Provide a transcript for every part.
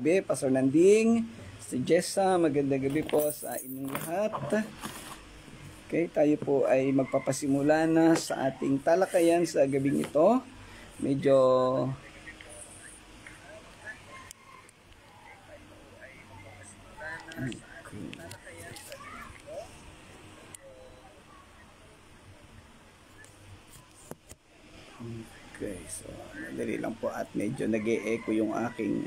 Gabi, Pastor Nanding, si Jessa, magandang gabi po sa inyong lahat. Okay, tayo po ay magpapasimula na sa ating talakayan sa gabing ito. Medyo okay, so madali lang po at medyo nag-e-echo yung aking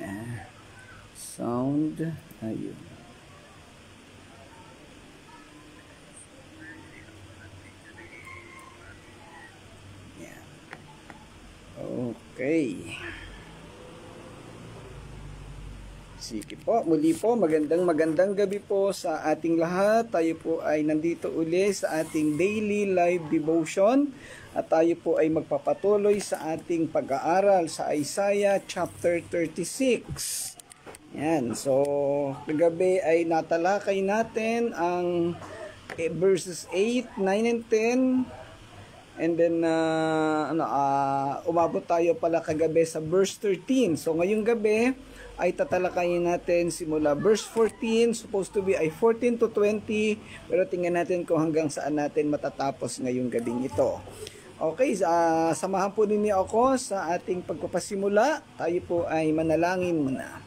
sound. Ayun. Yan. Okay. Sige po, muli po, magandang gabi po sa ating lahat. Tayo po ay nandito uli sa ating daily live devotion at tayo po ay magpapatuloy sa ating pag-aaral sa Isaiah chapter 36. Yan, so kagabi ay natalakay natin ang verses 8, 9, and 10. And then umabot tayo pala kagabi sa verse 13. So ngayong gabi ay tatalakayin natin simula verse 14, supposed to be ay 14 to 20, pero tingnan natin kung hanggang saan natin matatapos ngayong gabing ito. Okay, samahan po ninyo ako sa ating pagpapasimula. Tayo po ay manalangin muna.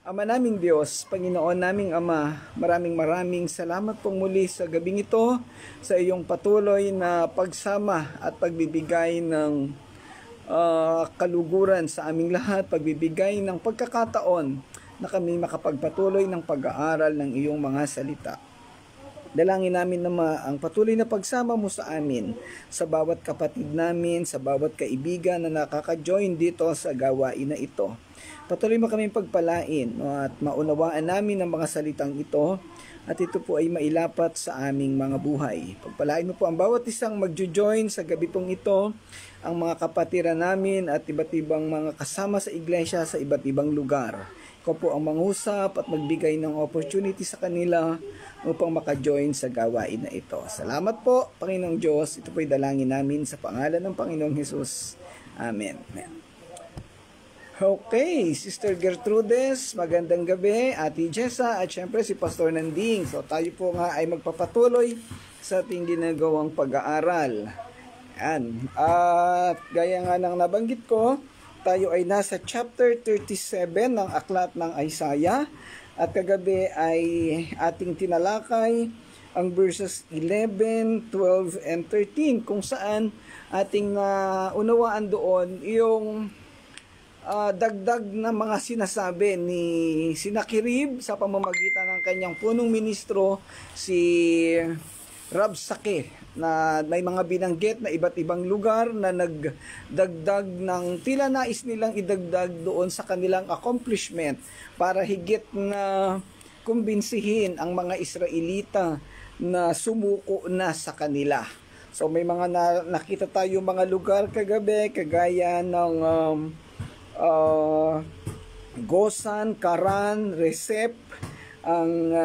Ama naming Diyos, Panginoon naming Ama, maraming salamat pong muli sa gabing ito, sa iyong patuloy na pagsama at pagbibigay ng kaluguran sa aming lahat, pagbibigay ng pagkakataon na kami makapagpatuloy ng pag-aaral ng iyong mga salita. Dalangin namin na ang patuloy na pagsama mo sa amin, sa bawat kapatid namin, sa bawat kaibigan na nakaka-join dito sa gawain na ito. Patuloy mo kaming pagpalain at maunawaan namin ang mga salitang ito at ito po ay mailapat sa aming mga buhay. Pagpalain mo po ang bawat isang magjo-join sa gabi pong ito, ang mga kapatiran namin at iba't ibang mga kasama sa iglesia sa iba't ibang lugar. Ikaw po ang mangusap at magbigay ng opportunity sa kanila upang maka-join sa gawain na ito. Salamat po, Panginoong Diyos. Ito po ay dalangin namin sa pangalan ng Panginoong Hesus. Amen. Okay, Sister Gertrudes, magandang gabi. Ate Jessa at syempre si Pastor Nanding. So tayo po nga ay magpapatuloy sa ating ginagawang pag-aaral. Yan. At gaya nga ng nabanggit ko, tayo ay nasa chapter 37 ng aklat ng Isaiah. At kagabi ay ating tinalakay ang verses 11, 12, and 13 kung saan ating unawaan doon yung dagdag na mga sinasabi ni Sennacherib sa pamamagitan ng kanyang punong ministro si Rabsakeh, na may mga binanggit na iba't ibang lugar na nagdagdag ng tila nais nilang idagdag doon sa kanilang accomplishment para higit na kumbinsihin ang mga Israelita na sumuko na sa kanila. So may mga nakita tayo mga lugar kagabi kagaya ng Gosan, Karan, Resep, ang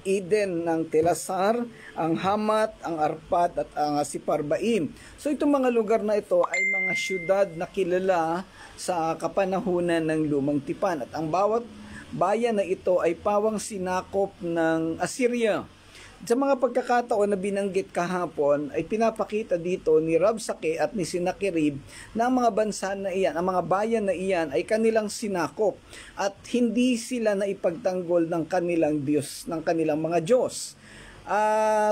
Eden ng Telasar, ang Hamat, ang Arpad at ang Siparbaim. So itong mga lugar na ito ay mga syudad na kilala sa kapanahunan ng Lumang Tipan at ang bawat bayan na ito ay pawang sinakop ng Assyria. Sa mga pagkakataon na binanggit kahapon ay pinapakita dito ni Rabsakeh at ni Sennacherib na ang mga bansa na iyan, ang mga bayan na iyan ay kanilang sinakop at hindi sila naipagtanggol ng kanilang Diyos, ng kanilang mga Diyos.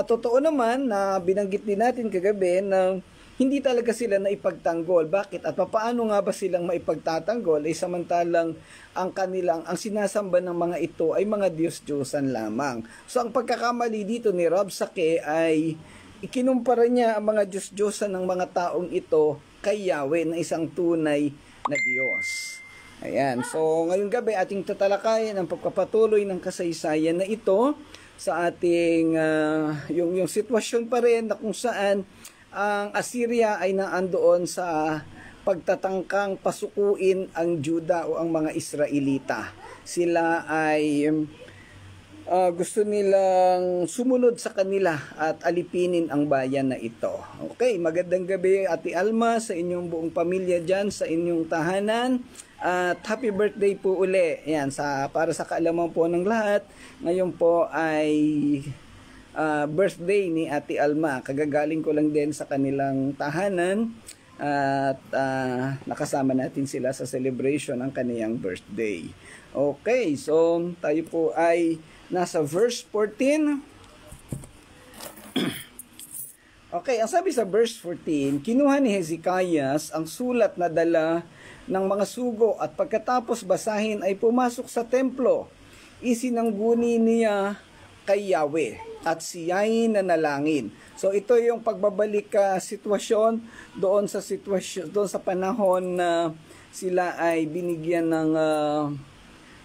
Totoo naman na binanggit din natin kagabi na hindi talaga sila naipagtanggol. Bakit? At paano nga ba silang maipagtatanggol? Ay samantalang ang sinasamba ng mga ito ay mga Diyos-Diyosan lamang. So ang pagkakamali dito ni Rabsakeh ay ikinumpara niya ang mga Diyos-Diyosan ng mga taong ito kay Yahweh na isang tunay na Diyos. Ayan. So ngayong gabi ating tatalakayin ang pagpapatuloy ng kasaysayan na ito sa ating yung sitwasyon pa rin na kung saan ang Assyria ay naandoon sa pagtatangkang pasukuin ang Juda o ang mga Israelita. Sila ay gusto nilang sumunod sa kanila at alipinin ang bayan na ito. Okay, magandang gabi Ate Alma sa inyong buong pamilya dyan, sa inyong tahanan. At happy birthday po uli. Yan, para sa kaalaman po ng lahat, ngayon po ay birthday ni Ate Alma. Kagagaling ko lang din sa kanilang tahanan at nakasama natin sila sa celebration ng kaniyang birthday. Okay, so tayo po ay nasa verse 14. Okay, ang sabi sa verse 14, kinuha ni Hezekias ang sulat na dala ng mga sugo at pagkatapos basahin ay pumasok sa templo. Isinangguni niya kay Yahweh at siya'y nanalangin. So ito yung pagbabalik sitwasyon doon sa panahon na sila ay binigyan ng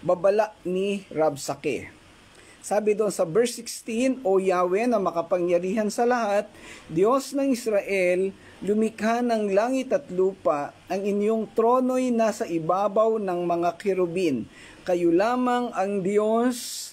babala ni Rabsakeh. Sabi doon sa verse 16, O Yahweh na makapangyarihan sa lahat, Diyos ng Israel, lumikha ng langit at lupa, ang inyong trono'y nasa ibabaw ng mga kirubin. Kayo lamang ang Diyos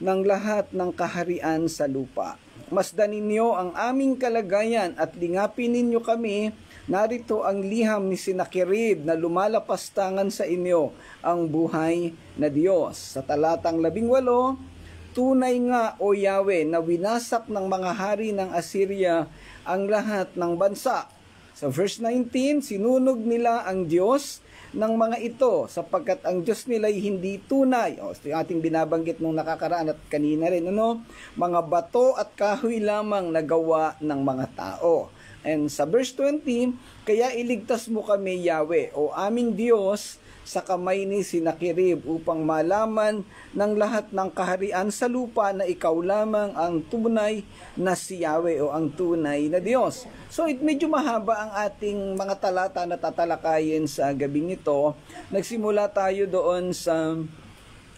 ng lahat ng kaharian sa lupa. Masdan ninyo ang aming kalagayan at lingapin ninyo kami. Narito ang liham ni Sennacherib na lumalapastangan sa inyo, ang buhay na Diyos. Sa talatang 18, tunay nga, O Yahweh, na winasak ng mga hari ng Assyria ang lahat ng bansa. Sa verse 19, sinunog nila ang Diyos ng mga ito sapagkat ang Diyos nila ay hindi tunay. Ito yung ating binabanggit nung nakakaraan at kanina rin. Mga bato at kahoy lamang nagawa ng mga tao. And sa verse 20, kaya iligtas mo kami, Yahweh, o aming Diyos, sa kamay ni Sennacherib upang malaman ng lahat ng kaharian sa lupa na ikaw lamang ang tunay na si Yahweh o ang tunay na Diyos. So medyo mahaba ang ating mga talata na tatalakayin sa gabing ito. Nagsimula tayo doon sa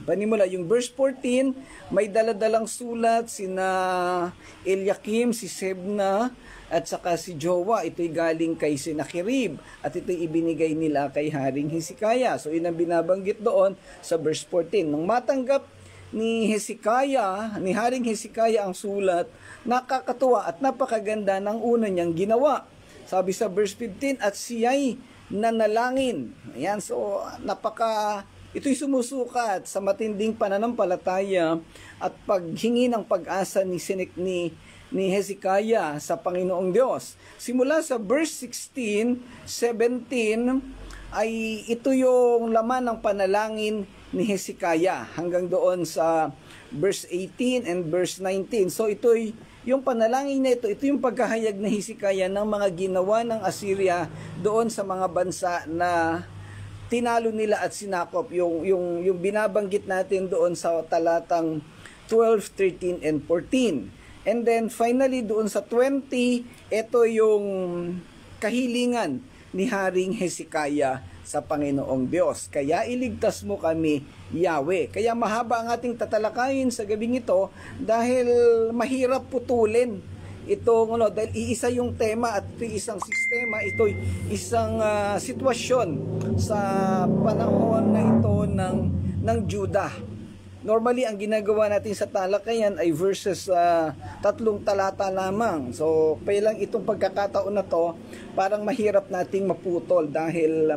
panimula, yung verse 14, may daladalang sulat sina Eliakim, si Sebna, at saka si Jowa. Ito'y galing kay Sennacherib at ito'y ibinigay nila kay Haring Hezekiah. So yun ang binabanggit doon sa verse 14. Nung matanggap ni Haring Hezekiah ang sulat, nakakatuwa at napakaganda ng una niyang ginawa. Sabi sa verse 15, at siya'y nanalangin. Ayan, so ito'y sumusukat sa matinding pananampalataya at paghingi ng pag-asa ni Hezekiah sa Panginoong Diyos. Simula sa verse 16, 17, ay ito yung laman ng panalangin ni Hezekiah hanggang doon sa verse 18 and verse 19. So ito'y yung panalangin na ito yung pagkahayag ni Hezekiah ng mga ginawa ng Assyria doon sa mga bansa na tinalo nila at sinakop. Yung binabanggit natin doon sa talatang 12, 13, and 14. And then finally doon sa 20, ito yung kahilingan ni Haring Hezekiah sa Panginoong Diyos. Kaya iligtas mo kami, Yahweh. Kaya mahaba ang ating tatalakayin sa gabing ito dahil mahirap putulin itong dahil iisa yung tema at ito isang sistema, ito isang sitwasyon sa panahon na ito ng Judah. Normally, ang ginagawa natin sa talakayan ay verses 3 talata lamang. So, lang itong pagkakataon na to, parang mahirap nating maputol dahil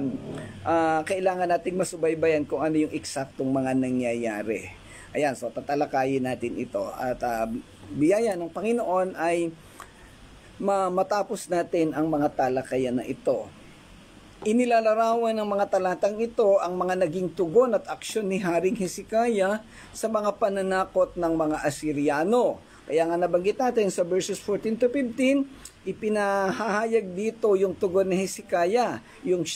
kailangan nating masubaybayan kung ano yung eksaktong mga nangyayari. Ayan, so tatalakayin natin ito. At biyaya ng Panginoon ay matapos natin ang mga talakayan na ito. Inilalarawan ng mga talatang ito ang mga naging tugon at aksyon ni Haring Hezekiah sa mga pananakot ng mga Asyriano. Kaya nga nabanggit natin sa verses 14 to 15, ipinahahayag dito yung tugon ni Hezekiah, yung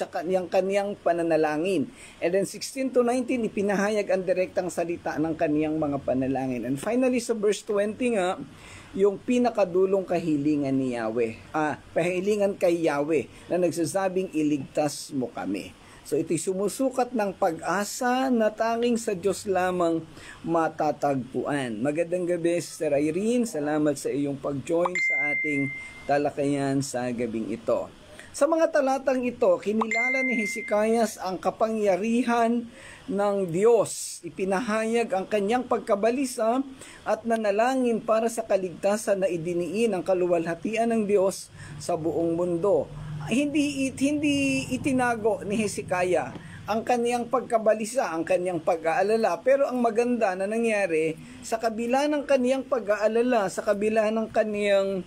kaniyang pananalangin. And then 16 to 19, ipinahayag ang direktang salita ng kaniyang mga panalangin. And finally sa verse 20 nga, yung pinakadulong kahilingan ni Yahweh, pahilingan kay Yahweh na nagsasabing iligtas mo kami. So ito'y sumusukat ng pag-asa na tanging sa Diyos lamang matatagpuan. Magandang gabi, Sister Irene. Salamat sa iyong pag-join sa ating talakayan sa gabing ito. Sa mga talatang ito, kinilala ni Hezekias ang kapangyarihan ng Diyos. Ipinahayag ang kanyang pagkabalisa at nanalangin para sa kaligtasan na idiniin ang kaluwalhatian ng Diyos sa buong mundo. Hindi itinago ni Hezekiah ang kaniyang pagkabalisa, ang kaniyang pag-aalala. Pero ang maganda na nangyari, sa kabila ng kaniyang pag-aalala, sa kabila ng kaniyang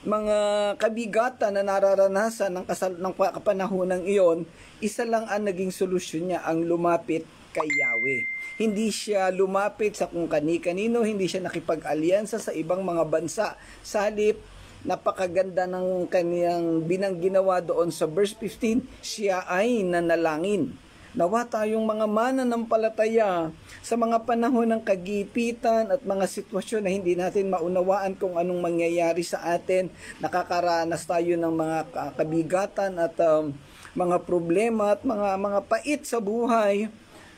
mga kabigatan na nararanasan ng kapanahonang iyon, isa lang ang naging solusyon niya, ang lumapit kay Yahweh. Hindi siya lumapit sa kung kani-kanino, hindi siya nakipag-alyansa sa ibang mga bansa. Sa halip, napakaganda ng kaniyang ginawa doon sa verse 15, siya ay nanalangin. Nawa tayong mga mananampalataya sa mga panahon ng kagipitan at mga sitwasyon na hindi natin maunawaan kung anong mangyayari sa atin. Nakakaranas tayo ng mga kabigatan at mga problema at mga pait sa buhay.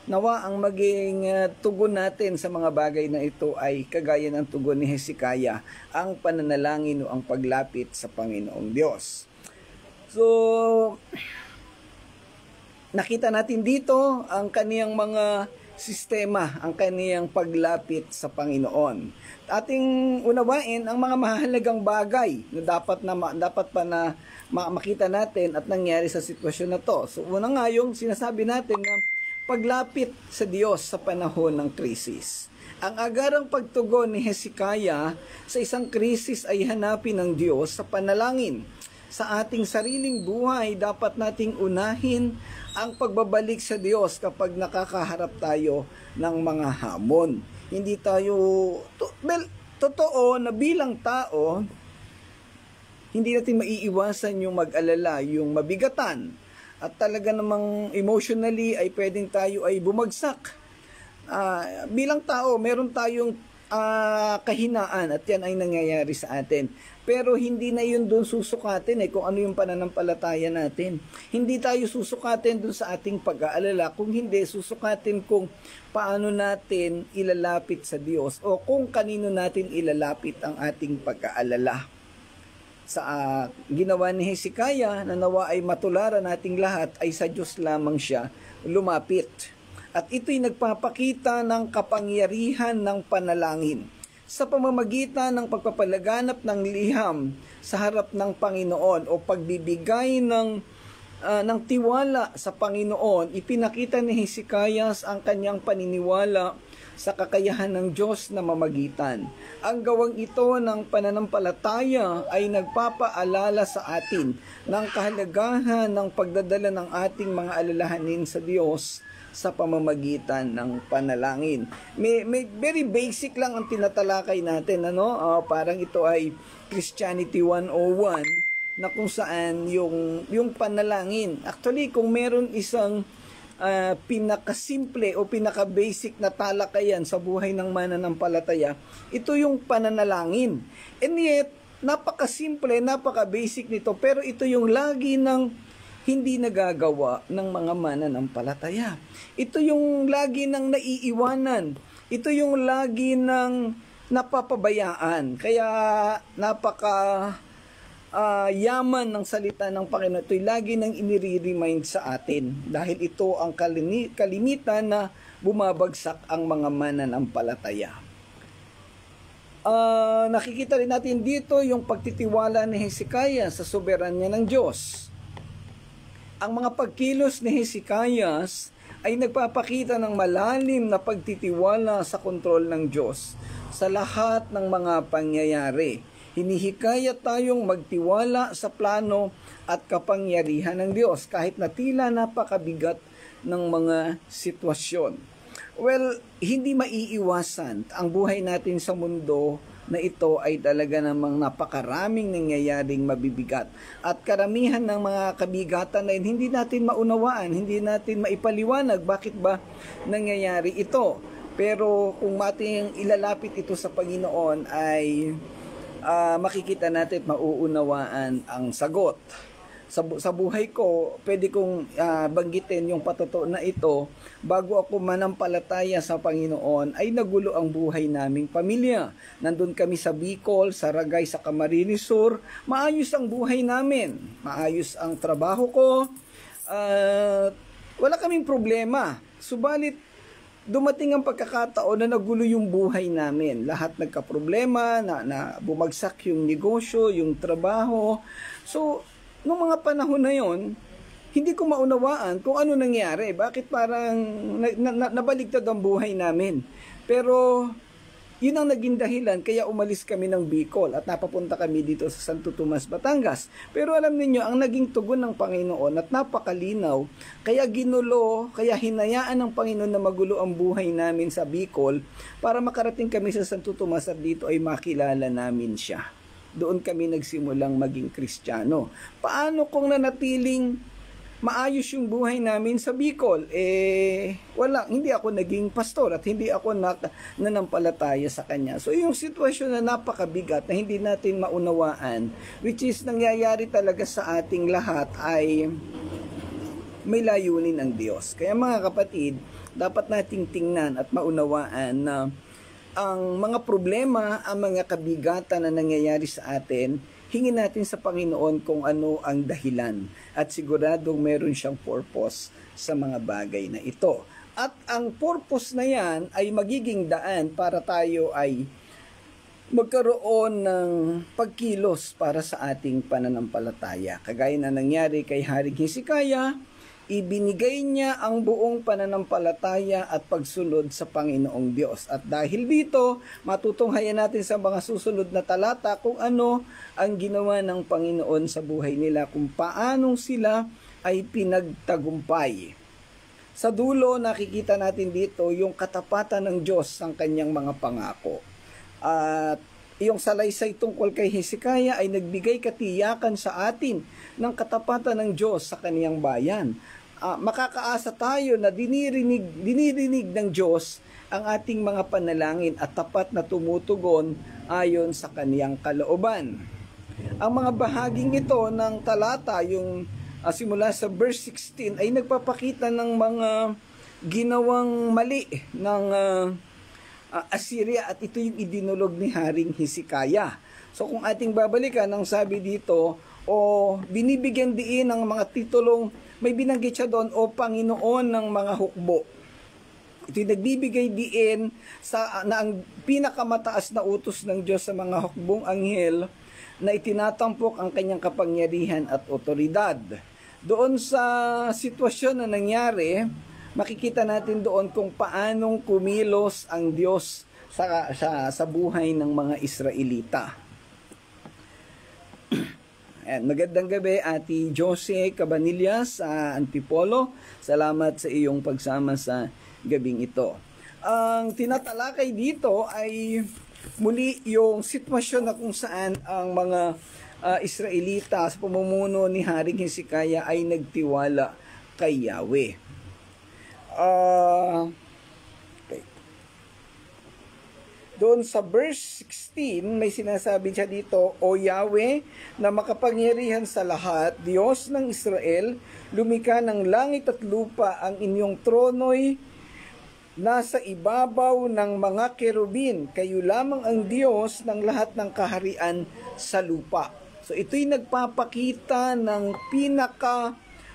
Nawa ang maging tugon natin sa mga bagay na ito ay kagaya ng tugon ni Hezekiah, ang pananalangin o ang paglapit sa Panginoong Diyos. So, nakita natin dito ang kaniyang mga sistema, ang kaniyang paglapit sa Panginoon. Ating unawain ang mga mahalagang bagay na dapat pa na makita natin at nangyari sa sitwasyon na to. So, una nga yung sinasabi natin na paglapit sa Diyos sa panahon ng krisis. Ang agarang pagtugon ni Hezekiah sa isang krisis ay hanapin ng Diyos sa panalangin. Sa ating sariling buhay, dapat nating unahin ang pagbabalik sa Diyos kapag nakakaharap tayo ng mga hamon. Hindi tayo, totoo na bilang tao, hindi natin maiiwasan yung mag-alala, yung mabigatan. At talaga namang emotionally ay pwedeng tayo ay bumagsak. Bilang tao, meron tayong kahinaan at yan ay nangyayari sa atin. Pero hindi na yun doon susukatin kung ano yung pananampalataya natin. Hindi tayo susukatin doon sa ating pag-aalala, kung hindi susukatin kung paano natin ilalapit sa Diyos o kung kanino natin ilalapit ang ating pag-aalala. Sa ginawa ni Hezekiah na nawa ay matularan nating lahat ay sa Diyos lamang siya lumapit. At ito'y nagpapakita ng kapangyarihan ng panalangin sa pamamagitan ng pagpapalaganap ng liham sa harap ng Panginoon o pagbibigay ng tiwala sa Panginoon. Ipinakita ni Hezekiah ang kanyang paniniwala sa kakayahan ng Diyos na mamagitan. Ang gawang ito ng pananampalataya ay nagpapaalala sa atin ng kahalagahan ng pagdadala ng ating mga alalahanin sa Diyos sa pamamagitan ng panalangin. May very basic lang ang tinatalakay natin, parang ito ay Christianity 101 na kung saan yung panalangin. Actually, kung meron isang pinakasimple o pinaka-basic na talakayan sa buhay ng mananampalataya, ito yung pananalangin. And yet, napakasimple, napaka-basic nito, pero ito yung lagi ng hindi nagagawa ng mga mananampalataya. Ito yung lagi ng naiiwanan. Ito yung lagi ng napapabayaan. Kaya yaman ng salita ng Panginoon. Ito'y lagi nang inire-remind sa atin dahil ito ang kalimitan na bumabagsak ang mga mananampalataya. Nakikita rin natin dito yung pagtitiwala ni Hezekiah sa soberanya ng Diyos. Ang mga pagkilos ni Hezekiah ay nagpapakita ng malalim na pagtitiwala sa kontrol ng Diyos sa lahat ng mga pangyayari. Hinihikayat tayong magtiwala sa plano at kapangyarihan ng Diyos kahit na tila napakabigat ng mga sitwasyon. Well, hindi maiiwasan ang buhay natin sa mundo na ito ay talaga namang napakaraming nangyayaring mabibigat. At karamihan ng mga kabigatan na hindi natin maunawaan, hindi natin maipaliwanag bakit ba nangyayari ito. Pero kung mating ilalapit ito sa Panginoon ay makikita natin at mauunawaan ang sagot. sa buhay ko, pwede kong banggitin yung patotoo na ito, bago ako manampalataya sa Panginoon, ay nagulo ang buhay naming pamilya. Nandun kami sa Bicol, sa Ragay, sa Camarines Sur, maayos ang buhay namin, maayos ang trabaho ko, wala kaming problema. Subalit, dumating ang pagkakataon na nagulo yung buhay namin. Lahat nagka-problema, na bumagsak yung negosyo, yung trabaho. So, nung mga panahon na yon, hindi ko maunawaan kung ano nangyari. Bakit parang nabaligtad ang buhay namin. Pero, yun ang naging dahilan kaya umalis kami ng Bicol at napapunta kami dito sa Santo Tomas, Batangas. Pero alam niyo ang naging tugon ng Panginoon at napakalinaw, kaya ginulo, kaya hinayaan ng Panginoon na magulo ang buhay namin sa Bicol para makarating kami sa Santo Tomas at dito ay makilala namin siya. Doon kami nagsimulang maging Kristiyano. Paano kung nanatiling maayos yung buhay namin sa Bicol? Wala, hindi ako naging pastor at hindi ako nanampalataya sa kanya. So yung sitwasyon na napakabigat na hindi natin maunawaan, which is nangyayari talaga sa ating lahat, ay may layunin ng Diyos. Kaya mga kapatid, dapat nating tingnan at maunawaan na ang mga problema, ang mga kabigatan na nangyayari sa atin, hingin natin sa Panginoon kung ano ang dahilan at siguradong meron siyang purpose sa mga bagay na ito. At ang purpose na yan ay magiging daan para tayo ay magkaroon ng pagkilos para sa ating pananampalataya. Kagaya na nangyari kay Haring Hezekiah, ibinigay niya ang buong pananampalataya at pagsunod sa Panginoong Diyos. At dahil dito, matutunghayan natin sa mga susunod na talata kung ano ang ginawa ng Panginoon sa buhay nila, kung paanong sila ay pinagtagumpay. Sa dulo, nakikita natin dito yung katapatan ng Diyos sa kanyang mga pangako. At yung salaysay tungkol kay Hezekiah ay nagbigay katiyakan sa atin ng katapatan ng Diyos sa kaniyang bayan. Makakaasa tayo na dinirinig ng Diyos ang ating mga panalangin at tapat na tumutugon ayon sa kaniyang kalooban. Ang mga bahaging ito ng talata, yung simula sa verse 16, ay nagpapakita ng mga ginawang mali ng Assyria at ito yung idinulog ni Haring Hezekiah. So kung ating babalikan, ang sabi dito, binibigyan diin ng mga titulong, may binanggit siya doon, Panginoon ng mga hukbo. Ito'y nagbibigay diin na ang pinakamataas na utos ng Diyos sa mga hukbong anghel na itinatampok ang kanyang kapangyarihan at otoridad. Doon sa sitwasyon na nangyari, makikita natin doon kung paanong kumilos ang Diyos sa buhay ng mga Israelita. And magandang gabi, Ate Jose Cabanillas sa Antipolo. Salamat sa iyong pagsama sa gabing ito. Ang tinatalakay dito ay muli yung sitwasyon na kung saan ang mga Israelita sa pamumuno ni Haring Hezekiah ay nagtiwala kay Yahweh. Doon sa verse 16, may sinasabi siya dito, O Yahweh, na makapangyarihan sa lahat, Diyos ng Israel, lumikha ng langit at lupa, ang inyong trono'y nasa ibabaw ng mga kerubin. Kayo lamang ang Diyos ng lahat ng kaharian sa lupa. So ito'y nagpapakita ng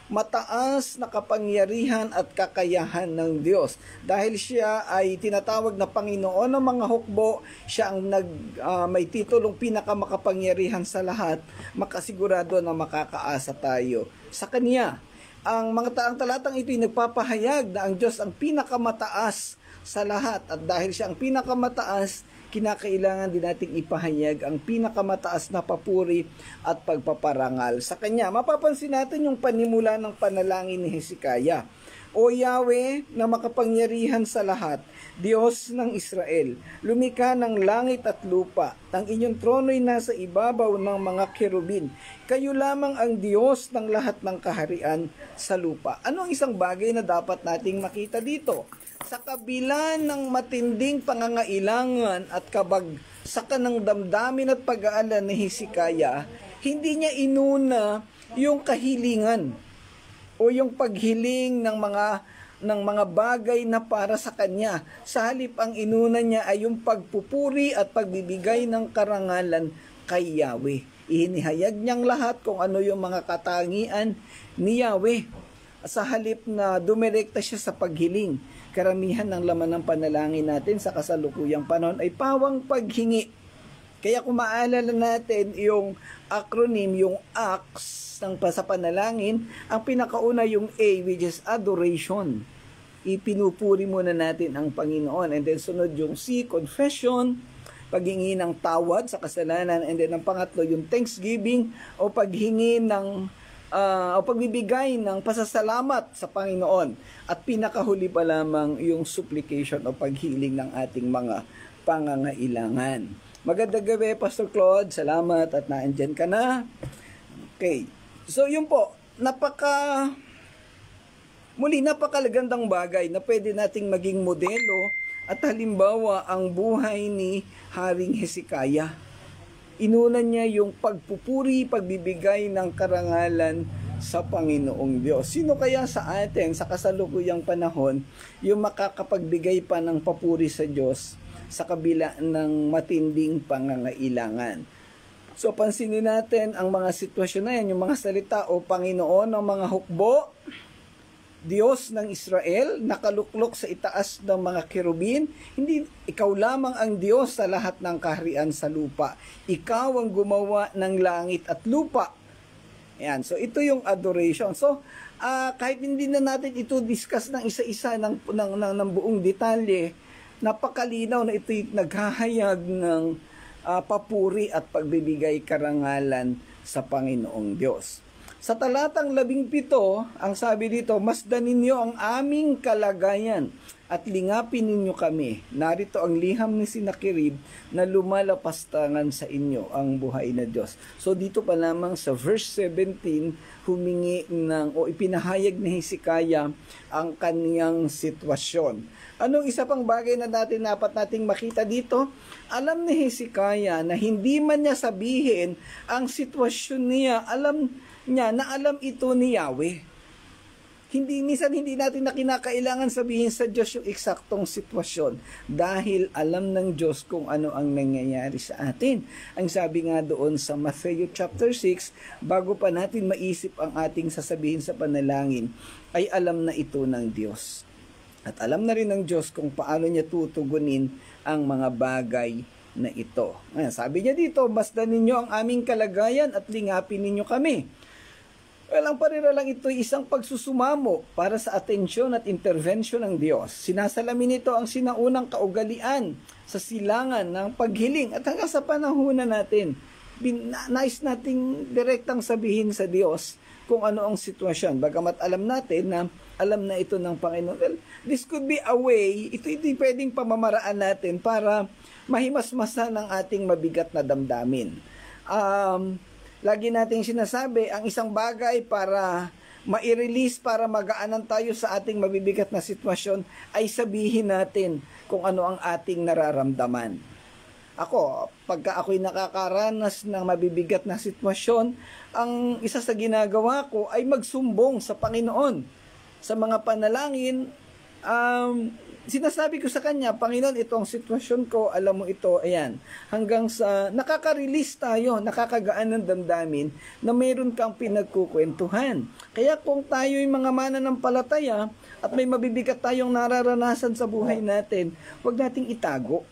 mataas na kapangyarihan at kakayahan ng Diyos. Dahil siya ay tinatawag na Panginoon ng mga hukbo, siya ang may titulong pinakamakapangyarihan sa lahat, makasigurado na makakaasa tayo sa Kanya. Ang talatang ito ay nagpapahayag na ang Diyos ang pinakamataas sa lahat, at dahil siya ang pinakamataas, kinakailangan din nating ipahayag ang pinakamataas na papuri at pagpaparangal sa Kanya. Mapapansin natin yung panimula ng panalangin ni Hezekiah. O Yahweh na makapangyarihan sa lahat, Diyos ng Israel, lumikha ng langit at lupa, ang inyong trono'y nasa ibabaw ng mga kerubin. Kayo lamang ang Diyos ng lahat ng kaharian sa lupa. Ano ang isang bagay na dapat nating makita dito? Sa kabila ng matinding pangangailangan at kabagsakan ng damdamin at pag-aalala ni Hezekiah, hindi niya inuna yung kahilingan o yung paghiling ng mga bagay na para sa kanya. Sa halip ang inuna niya ay yung pagpupuri at pagbibigay ng karangalan kay Yahweh. Inihayag niyang lahat kung ano yung mga katangian ni Yahweh. Sa halip na dumirekta siya sa paghiling, karamihan ng laman ng panalangin natin sa kasalukuyang panahon ay pawang paghingi. Kaya kung maalala natin yung acronym, yung ACTS ng sa panalangin, ang pinakauna yung A, which is adoration. Ipinupuri muna natin ang Panginoon. And then sunod yung C, confession, paghingi ng tawad sa kasalanan. And then ang pangatlo yung thanksgiving o paghingi ng o pagbibigay ng pasasalamat sa Panginoon. At pinakahuli pa lamang yung supplication o paghiling ng ating mga pangangailangan. Magandang gabi, Pastor Claude. Salamat at naandyan ka na. Okay. So, yun po. Napakalagandang bagay na pwede nating maging modelo at halimbawa ang buhay ni Haring Hezekiah. Inuna niya yung pagpupuri, pagbibigay ng karangalan sa Panginoong Diyos. Sino kaya sa atin sa kasalukuyang panahon yung makakapagbigay pa ng papuri sa Diyos sa kabila ng matinding pangangailangan? So pansinin natin ang mga sitwasyon na yan, yung mga salita, o Panginoon ng mga hukbo, Diyos ng Israel, nakaluklok sa itaas ng mga kerubin, hindi ikaw lamang ang Diyos sa lahat ng kaharian sa lupa. Ikaw ang gumawa ng langit at lupa. Ayan, so ito yung adoration. So kahit hindi na natin ito discuss ng isa-isa ng buong detalye, napakalinaw na ito'y naghahayag ng papuri at pagbibigay karangalan sa Panginoong Diyos. Sa talatang 17, ang sabi dito, masdan ninyo ang aming kalagayan at lingapin ninyo kami. Narito ang liham ni Sennacherib na lumalapastangan sa inyo ang buhay na Diyos. So dito pa lamang sa verse 17, humingi o ipinahayag ni Hezekiah ang kaniyang sitwasyon. Anong isa pang bagay na dapat nating makita dito? Alam ni Hezekiah na hindi man niya sabihin ang sitwasyon niya, alam ito ni Yahweh. Minsan hindi natin na kinakailangan sabihin sa Diyos yung eksaktong sitwasyon dahil alam ng Diyos kung ano ang nangyayari sa atin. Ang sabi nga doon sa Matthew chapter 6, bago pa natin maisip ang ating sasabihin sa panalangin, ay alam na ito ng Diyos. At alam na rin ng Diyos kung paano niya tutugunin ang mga bagay na ito. Ayan, sabi niya dito, masdan ninyo ang aming kalagayan at lingapin ninyo kami. Well, ang parira lang ito ay isang pagsusumamo para sa atensyon at intervention ng Diyos. Sinasalamin nito ang sinaunang kaugalian sa silangan ng paghiling. At hanggang sa panahon natin, nais nating direktang sabihin sa Diyos kung ano ang sitwasyon. Bagamat alam natin na alam na ito ng Panginoon. Well, this could be a way, ito pwedeng pamamaraan natin para mahimasmasan ang ating mabigat na damdamin. Lagi nating sinasabi, ang isang bagay para ma-release, para magaanan tayo sa ating mabibigat na sitwasyon, ay sabihin natin kung ano ang ating nararamdaman. Ako, pagka ako'y nakakaranas ng mabibigat na sitwasyon, ang isa sa ginagawa ko ay magsumbong sa Panginoon. Sa mga panalangin, sinasabi ko sa Kanya, Panginoon, ito ang sitwasyon ko, alam mo ito, ayan. Hanggang sa nakaka-release tayo, nakakagaan ng damdamin na mayroon kang pinagkukwentuhan. Kaya kung tayo'y mga mananampalataya at may mabibigat tayong nararanasan sa buhay natin, huwag nating itago.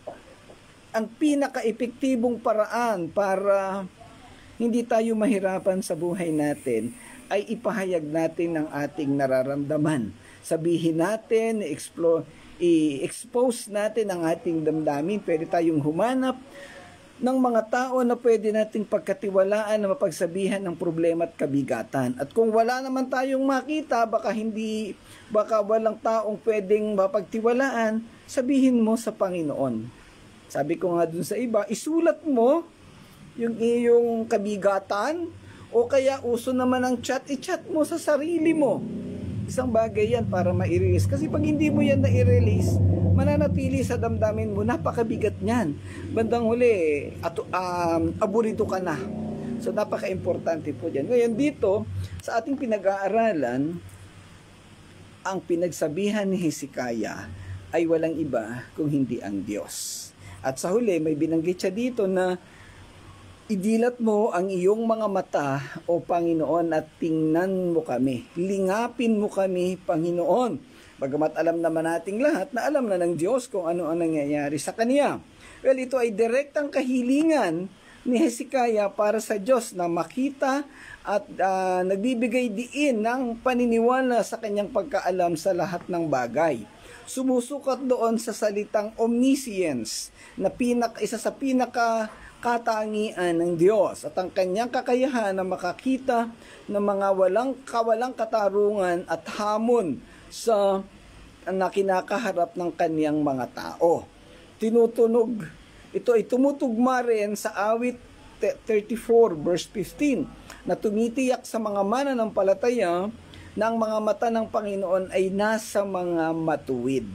Ang pinaka-epektibong paraan para hindi tayo mahirapan sa buhay natin ay ipahayag natin ang ating nararamdaman. Sabihin natin, i-expose natin ang ating damdamin. Pwede tayong humanap ng mga tao na pwede nating pagkatiwalaan na mapagsabihan ng problema at kabigatan. At kung wala naman tayong makita, baka walang taong pwedeng mapagtiwalaan, sabihin mo sa Panginoon. Sabi ko nga dun sa iba, isulat mo yung iyong kabigatan, o kaya uso naman ang chat, i-chat mo sa sarili mo. Isang bagay yan para ma-release. Kasi pag hindi mo yan na-release, mananatili sa damdamin mo, napakabigat niyan. Bandang huli, aburito ka na. So napaka-importante po dyan. Ngayon dito, sa ating pinag-aaralan, ang pinagsabihan ni Hezekiah ay walang iba kung hindi ang Diyos. At sa huli, may binanggit siya dito na idilat mo ang iyong mga mata, o Panginoon, at tingnan mo kami. Lingapin mo kami, Panginoon. Bagamat alam naman nating lahat na alam na ng Diyos kung ano ang nangyayari sa Kanya. Well, ito ay direktang kahilingan ni Hezekiah para sa Diyos na makita at nagbibigay diin ng paniniwala sa kanyang pagkaalam sa lahat ng bagay. Sumusukat doon sa salitang omniscience na isa sa pinakakatangian ng Diyos at ang kanyang kakayahan na makakita ng mga kawalang katarungan at hamon sa na kinakaharap ng kanyang mga tao. Ito ay tumutugma rin sa awit 34 verse 15 na tumitiyak sa mga mananampalataya na ang mga mata ng Panginoon ay nasa mga matuwid.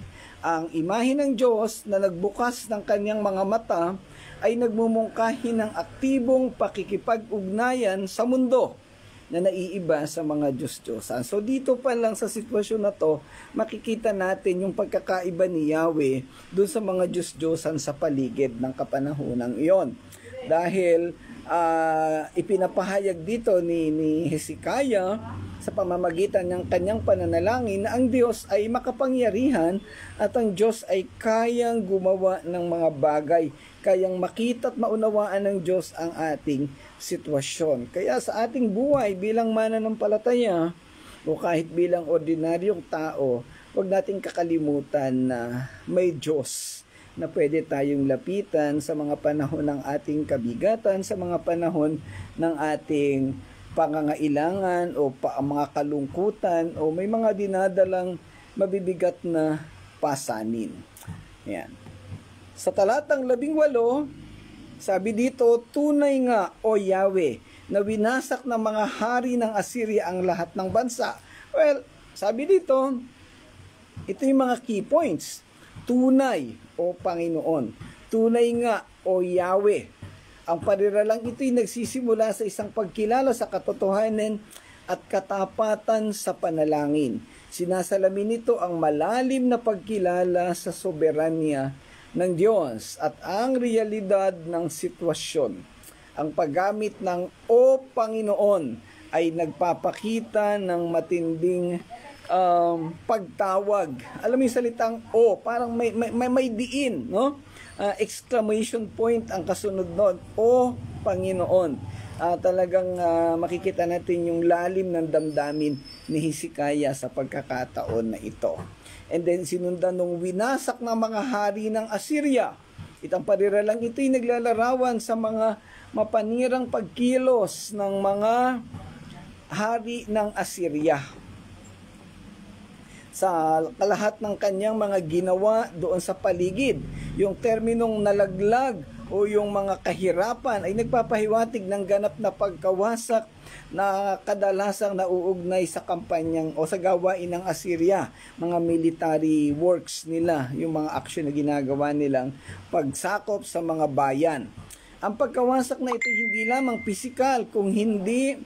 Ang imahe ng Diyos na nagbukas ng kanyang mga mata ay nagmumungkahi ng aktibong pakikipag-ugnayan sa mundo na naiiba sa mga Diyos-Diyosan. So dito pa lang sa sitwasyon na to, makikita natin yung pagkakaiba ni Yahweh dun sa mga Diyos-Diyosan sa paligid ng kapanahonang iyon. Dahil ipinapahayag dito ni Hezekiah sa pamamagitan ng kanyang pananalangin na ang Diyos ay makapangyarihan at ang Diyos ay kayang gumawa ng mga bagay, kayang makita at maunawaan ng Diyos ang ating sitwasyon. Kaya sa ating buhay bilang mananampalataya o kahit bilang ordinaryong tao, huwag nating kakalimutan na may Diyos na pwede tayong lapitan sa mga panahon ng ating kabigatan, sa mga panahon ng ating pangangailangan o mga kalungkutan o may mga dinadalang mabibigat na pasanin. Yan. Sa talatang 18, sabi dito, tunay nga, O Yahweh, na winasak ng mga hari ng Assyria ang lahat ng bansa. Well, sabi dito, ito yung mga key points. Tunay, O Panginoon. Tunay nga, O Yahweh. Ang paniralang ito'y nagsisimula sa isang pagkilala sa katotohanan at katapatan sa panalangin. Sinasalamin nito ang malalim na pagkilala sa soberanya ng Diyos at ang realidad ng sitwasyon. Ang paggamit ng O Panginoon ay nagpapakita ng matinding pagtawag. Alam mo yung salitang O, parang may diin, no? Exclamation point ang kasunod nun, O Panginoon. Talagang makikita natin yung lalim ng damdamin ni Hezekiah sa pagkakataon na ito. And then sinundan nung winasak ng mga hari ng Assyria. Itang pariralang ito'y naglalarawan sa mga mapanirang pagkilos ng mga hari ng Assyria. Sa lahat ng kanyang mga ginawa doon sa paligid, yung terminong nalaglag o yung mga kahirapan ay nagpapahiwatig ng ganap na pagkawasak na kadalasang nauugnay sa kampanyang o sa gawain ng Assyria, mga military works nila, yung mga aksyon na ginagawa nilang pagsakop sa mga bayan. Ang pagkawasak na ito hindi lamang pisikal, kung hindi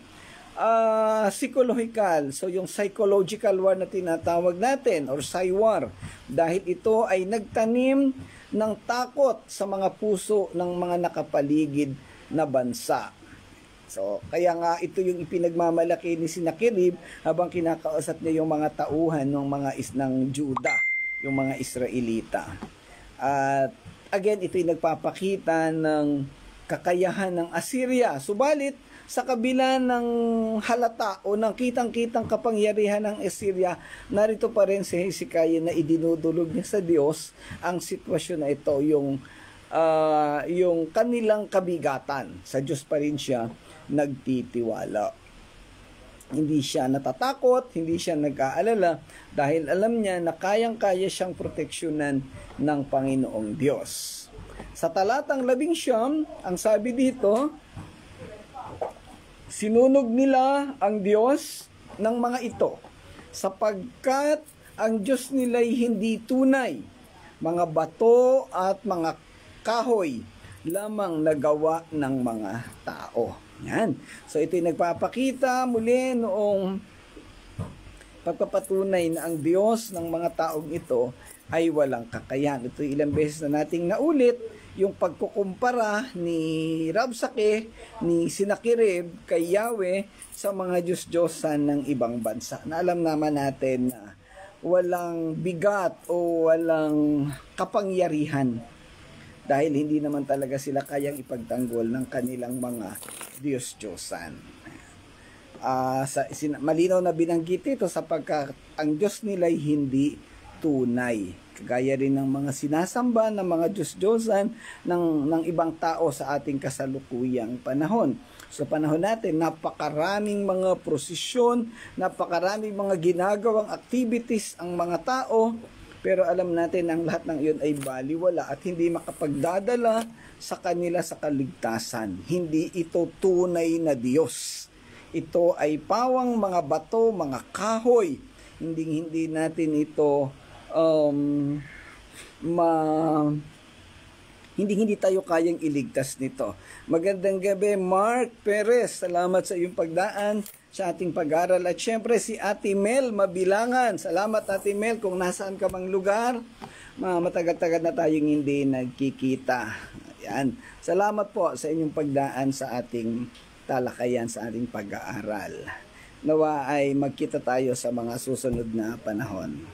psychological. So yung psychological war na tinatawag natin or psywar, dahil ito ay nagtanim ng takot sa mga puso ng mga nakapaligid na bansa. So kaya nga ito yung ipinagmamalaki ni Sennacherib habang kinakausap niya yung mga tauhan ng mga ng Juda, yung mga Israelita. At again, ito yung nagpapakita ng kakayahan ng Assyria. Subalit sa kabila ng halata o ng kitang-kitang kapangyarihan ng Assyria, narito pa rin si Hezekiah na idinudulog niya sa Diyos ang sitwasyon na ito, yung kanilang kabigatan. Sa Diyos pa rin siya nagtitiwala. Hindi siya natatakot, hindi siya nag-aalala dahil alam niya na kayang-kaya siyang proteksyonan ng Panginoong Diyos. Sa talatang 11, ang sabi dito, sinunog nila ang Diyos ng mga ito, sapagkat ang Diyos nila'y hindi tunay. Mga bato at mga kahoy lamang nagawa ng mga tao. Yan. So ito'y nagpapakita muli noong pagpapatunay na ang Diyos ng mga taong ito ay walang kakayahan. Ito ilang beses na nating naulit yung pagkukumpara ni Rabsakeh, ni Sennacherib kay Yahweh sa mga Diyos-Diyosan ng ibang bansa. Na alam naman natin na walang bigat o walang kapangyarihan dahil hindi naman talaga sila kayang ipagtanggol ng kanilang mga Diyos-Diyosan. Malinaw na binanggit ito sapagkat ang Diyos nila ay hindi tunay. Kagaya rin ng mga sinasamba ng mga Diyos-Diyosan ng ibang tao sa ating kasalukuyang panahon. Sa panahon natin, napakaraming mga prosesyon, napakaraming mga ginagawang activities ang mga tao, pero alam natin ang lahat ng iyon ay baliwala at hindi makapagdadala sa kanila sa kaligtasan. Hindi ito tunay na Diyos. Ito ay pawang mga bato, mga kahoy. Hindi natin ito hindi tayo kayang iligtas nito. Magandang gabi, Mark Perez. Salamat sa iyong pagdaan sa ating pag-aral. At syempre si Ate Mel Mabilangan. Salamat Ate Mel kung nasaan ka mang lugar. Matagal-tagal na tayong hindi nagkikita. Ayan. Salamat po sa inyong pagdaan sa ating talakayan, sa ating pag-aaral. Nawa ay magkita tayo sa mga susunod na panahon.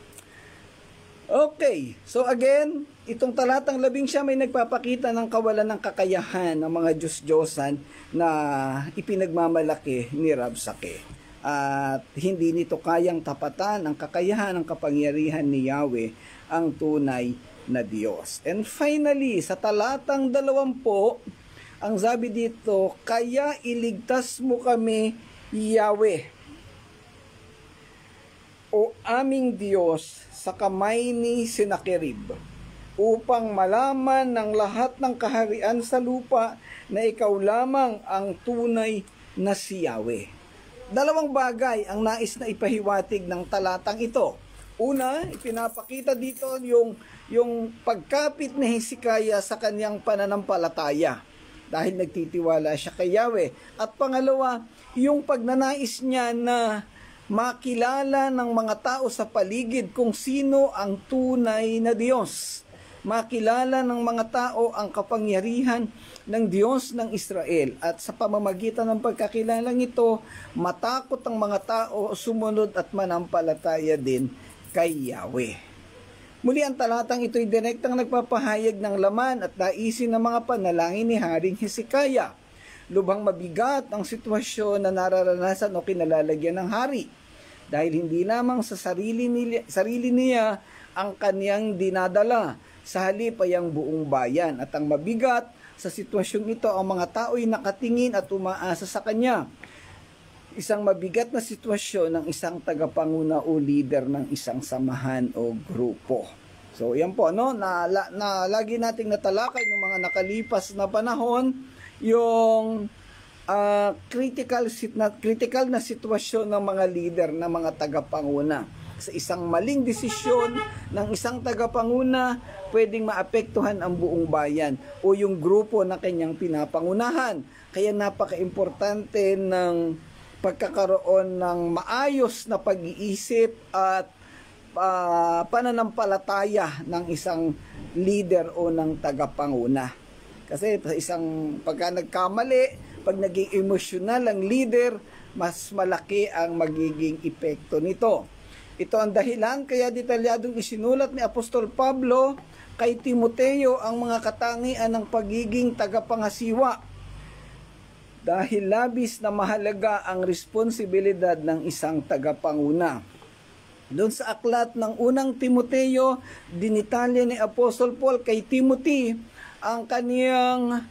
Okay, so again, itong talatang 11 may nagpapakita ng kawalan ng kakayahan ng mga Diyos-Diyosan na ipinagmamalaki ni Rabsakeh. At hindi nito kayang tapatan ang kakayahan ng kapangyarihan ni Yahweh, ang tunay na Diyos. And finally, sa talatang 20, ang sabi dito, kaya iligtas mo kami, Yahweh, o aming Diyos, sa kamay ni Sennacherib, upang malaman ng lahat ng kaharian sa lupa na ikaw lamang ang tunay na si Yahweh. Dalawang bagay ang nais na ipahiwatig ng talatang ito. Una, ipinapakita dito yung pagkapit ni Hezekiah sa kanyang pananampalataya dahil nagtitiwala siya kay Yahweh. At pangalawa, yung pagnanais niya na makilala ng mga tao sa paligid kung sino ang tunay na Diyos. Makilala ng mga tao ang kapangyarihan ng Diyos ng Israel. At sa pamamagitan ng pagkakilalang ito, matakot ang mga tao, sumunod at manampalataya din kay Yahweh. Muli ang talatang ito'y direktang nagpapahayag ng laman at naisin ng mga panalangin ni Haring Hezekiah. Lubhang mabigat ang sitwasyon na nararanasan o kinalalagyan ng hari. Dahil hindi lamang sa sarili niya ang kaniyang dinadala, sa halip ay ang buong bayan. At ang mabigat sa sitwasyong ito, ang mga tao'y nakatingin at umaasa sa kanya. Isang mabigat na sitwasyon ng isang tagapanguna o leader ng isang samahan o grupo. So yan po, no? na lagi nating natalakay ng mga nakalipas na panahon, yung critical na sitwasyon ng mga leader, ng mga tagapanguna. Sa isang maling desisyon ng isang tagapanguna, pwedeng maapektuhan ang buong bayan o yung grupo na kanyang pinapangunahan. Kaya napaka-importante ng pagkakaroon ng maayos na pag-iisip at pananampalataya ng isang leader o ng tagapanguna. Kasi pagka nagkamali, pag naging emosyonal ang leader, mas malaki ang magiging epekto nito. Ito ang dahilan kaya detalyadong isinulat ni Apostol Pablo kay Timoteo ang mga katangian ng pagiging tagapangasiwa. Dahil labis na mahalaga ang responsibilidad ng isang tagapanguna. Doon sa aklat ng unang Timoteo, dinitalya ni Apostol Paul kay Timothy ang kaniyang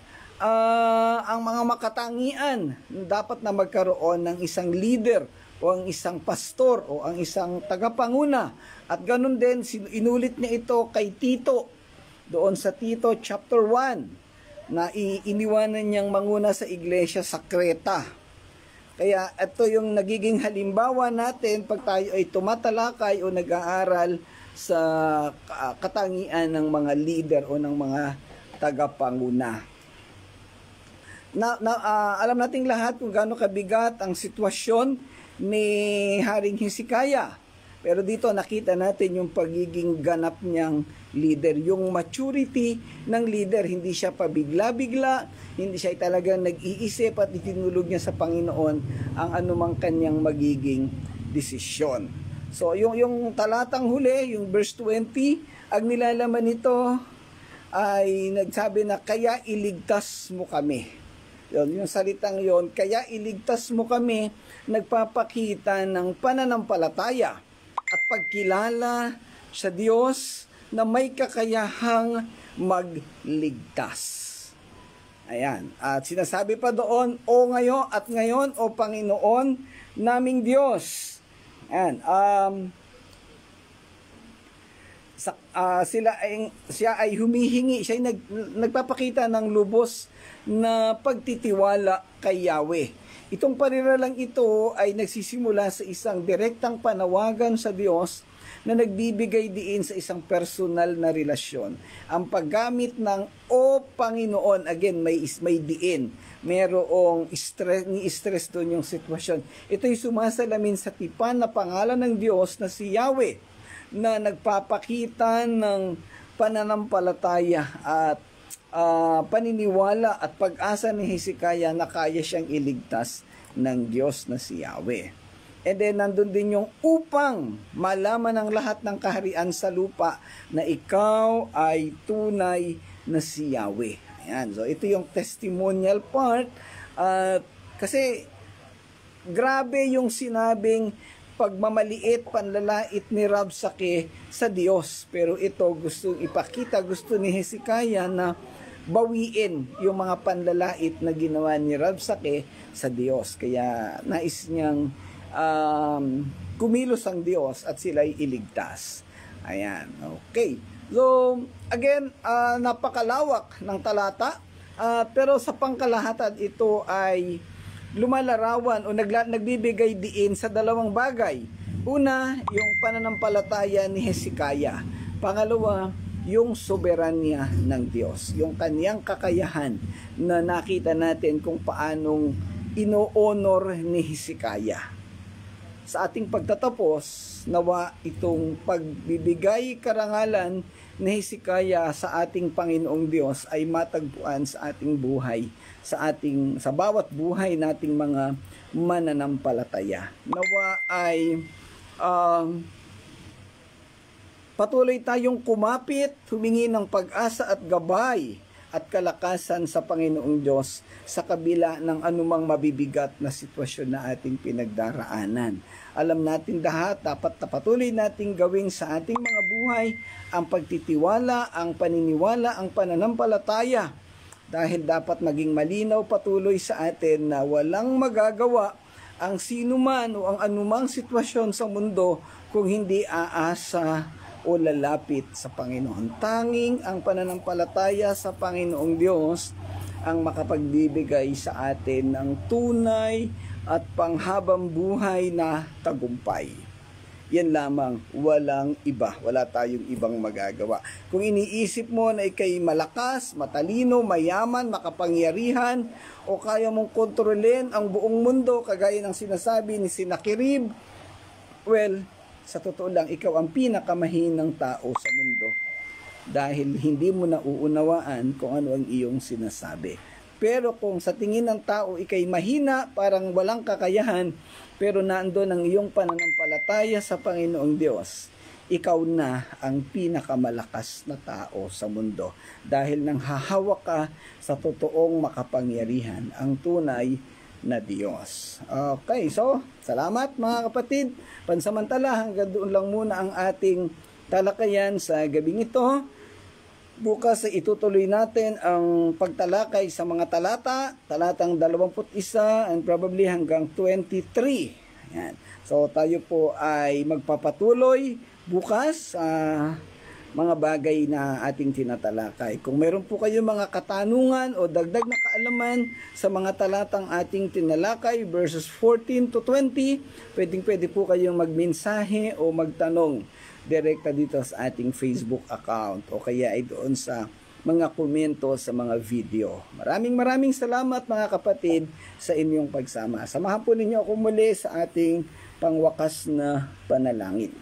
ang mga makatangian dapat na magkaroon ng isang leader o ang isang pastor o ang isang tagapanguna. At ganun din, inulit niya ito kay Tito doon sa Tito chapter 1 na iniwanan niyang manguna sa iglesia sa Creta. Kaya ito yung nagiging halimbawa natin pag tayo ay tumatalakay o nag-aaral sa katangian ng mga leader o ng mga tagapanguna. alam nating lahat kung gaano kabigat ang sitwasyon ni Haring Hezekiah. Pero dito nakita natin yung pagiging ganap niyang leader, yung maturity ng leader. Hindi siya pabigla-bigla, hindi siya talagang nag-iisip at itinulog niya sa Panginoon ang anumang kanyang magiging desisyon. So yung talatang huli, yung verse 20, ang nilalaman nito ay nagsabi na kaya iligtas mo kami. Yung salitang yon, kaya iligtas mo kami, nagpapakita ng pananampalataya at pagkilala sa Diyos na may kakayahang magligtas. Ayan. At sinasabi pa doon, o ngayon, o Panginoon naming Diyos. Ayan. Siya ay humihingi, siya ay nagpapakita ng lubos na pagtitiwala kay Yahweh. Itong paniralang ito ay nagsisimula sa isang direktang panawagan sa Diyos na nagbibigay diin sa isang personal na relasyon. Ang paggamit ng o Panginoon, again, may diin. Merong ni-stress doon yung sitwasyon. Ito'y sumasalamin sa tipan na pangalan ng Diyos na si Yahweh, na nagpapakita ng pananampalataya at paniniwala at pag-asa ni Hezekiah na kaya siyang iligtas ng Diyos na si Yahweh. And then nandun din yung upang malaman ng lahat ng kaharian sa lupa na ikaw ay tunay na si Yahweh. Ayan. So ito yung testimonial part. Kasi grabe yung sinabing pagmamaliit, panlalait ni Rabsakeh sa Diyos. Pero ito gusto ipakita, gusto ni Hezekiah na bawiin yung mga panlalait na ginawa ni Rabsakeh sa Diyos. Kaya nais niyang kumilos ang Diyos at sila'y iligtas. Ayan, okay. So, again, napakalawak ng talata, pero sa pangkalahatan ito ay lumalarawan o nagbibigay diin sa dalawang bagay. Una, yung pananampalataya ni Hezekiah. Pangalawa, yung soberanya ng Diyos, yung kaniyang kakayahan na nakita natin kung paanong ino-honor ni Hezekiah. Sa ating pagtatapos, nawa itong pagbibigay karangalan ni Hezekiah sa ating Panginoong Diyos ay matagpuan sa ating buhay, sa bawat buhay nating mga mananampalataya. Nawa ay patuloy tayong kumapit, humingi ng pag-asa at gabay at kalakasan sa Panginoong Diyos sa kabila ng anumang mabibigat na sitwasyon na ating pinagdaraanan. Alam natin lahat, dapat na patuloy nating gawin sa ating mga buhay ang pagtitiwala, ang paniniwala, ang pananampalataya. Dahil dapat maging malinaw patuloy sa atin na walang magagawa ang sinuman o ang anumang sitwasyon sa mundo kung hindi aasa o lalapit sa Panginoon. Tanging ang pananampalataya sa Panginoong Diyos ang makapagbibigay sa atin ng tunay at panghabang buhay na tagumpay. Yan lamang, walang iba. Wala tayong ibang magagawa. Kung iniisip mo na ikay malakas, matalino, mayaman, makapangyarihan, o kaya mong kontrolin ang buong mundo, kagaya ng sinasabi ni Sennacherib, well, sa totoo lang, ikaw ang pinakamahinang tao sa mundo dahil hindi mo nauunawaan kung ano ang iyong sinasabi. Pero kung sa tingin ng tao ikay mahina, parang walang kakayahan, pero naandun ang iyong pananampalataya sa Panginoong Diyos, ikaw na ang pinakamalakas na tao sa mundo dahil nang hahawak ka sa totoong makapangyarihan, ang tunay na Diyos. Okay, so salamat mga kapatid. Pansamantala, hanggang doon lang muna ang ating talakayan sa gabing ito. Bukas ay itutuloy natin ang pagtalakay sa mga talatang 21 and probably hanggang 23. Ayan. So tayo po ay magpapatuloy bukas sa mga bagay na ating tinatalakay. Kung meron po kayong mga katanungan o dagdag na kaalaman sa mga talatang ating tinalakay, verses 14 to 20, pwede po kayong magmensahe o magtanong direkta dito sa ating Facebook account o kaya ay doon sa mga komento sa mga video. Maraming salamat mga kapatid sa inyong pagsama. Samahan po ninyo ako muli sa ating pangwakas na panalangin.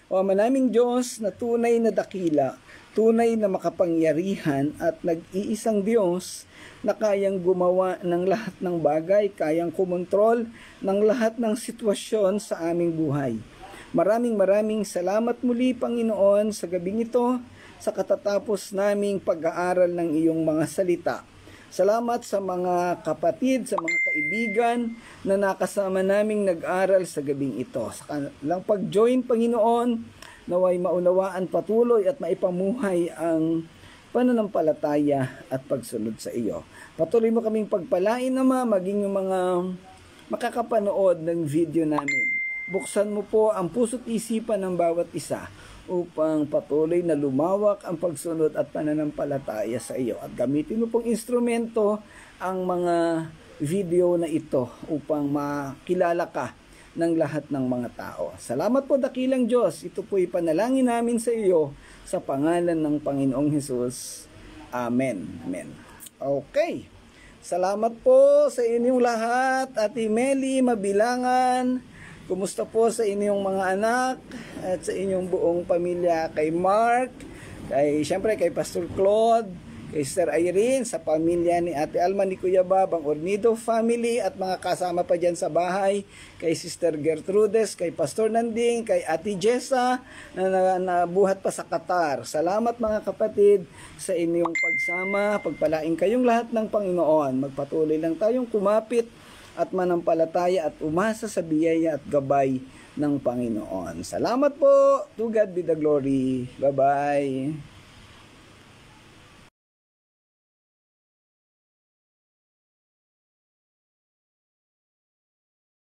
O manaming Diyos na tunay na dakila, tunay na makapangyarihan at nag-iisang Diyos na kayang gumawa ng lahat ng bagay, kayang kumontrol ng lahat ng sitwasyon sa aming buhay. Maraming salamat muli Panginoon sa gabing ito, sa katatapos naming pag-aaral ng iyong mga salita. Salamat sa mga kapatid, sa mga kaibigan na nakasama naming nag-aral sa gabing ito. Sa kanilang pag-join, Panginoon, naway maunawaan patuloy at maipamuhay ang pananampalataya at pagsunod sa iyo. Patuloy mo kaming pagpalain, Ama, maging yung mga makakapanood ng video namin. Buksan mo po ang puso't isipan ng bawat isa upang patuloy na lumawak ang pagsunod at pananampalataya sa iyo. At gamitin mo pong instrumento ang mga video na ito upang makilala ka ng lahat ng mga tao. Salamat po dakilang Diyos. Ito po ipanalangin namin sa iyo sa pangalan ng Panginoong Hesus. Amen. Amen. Okay. Salamat po sa inyong lahat. Ate Meli, Mabilangan. Kumusta po sa inyong mga anak at sa inyong buong pamilya, kay Mark, siyempre kay Pastor Claude, kay Sister Irene, sa pamilya ni Ate Alma, ni Kuya Bab, ang Ornido family at mga kasama pa dyan sa bahay, kay Sister Gertrudes, kay Pastor Nanding, kay Ate Jessa na nabuhat pa sa Qatar. Salamat mga kapatid sa inyong pagsama, pagpalain kayong lahat ng Panginoon. Magpatuloy lang tayong kumapit at manampalataya at umasa sa biyaya at gabay ng Panginoon. Salamat po. To God be the glory. Bye-bye.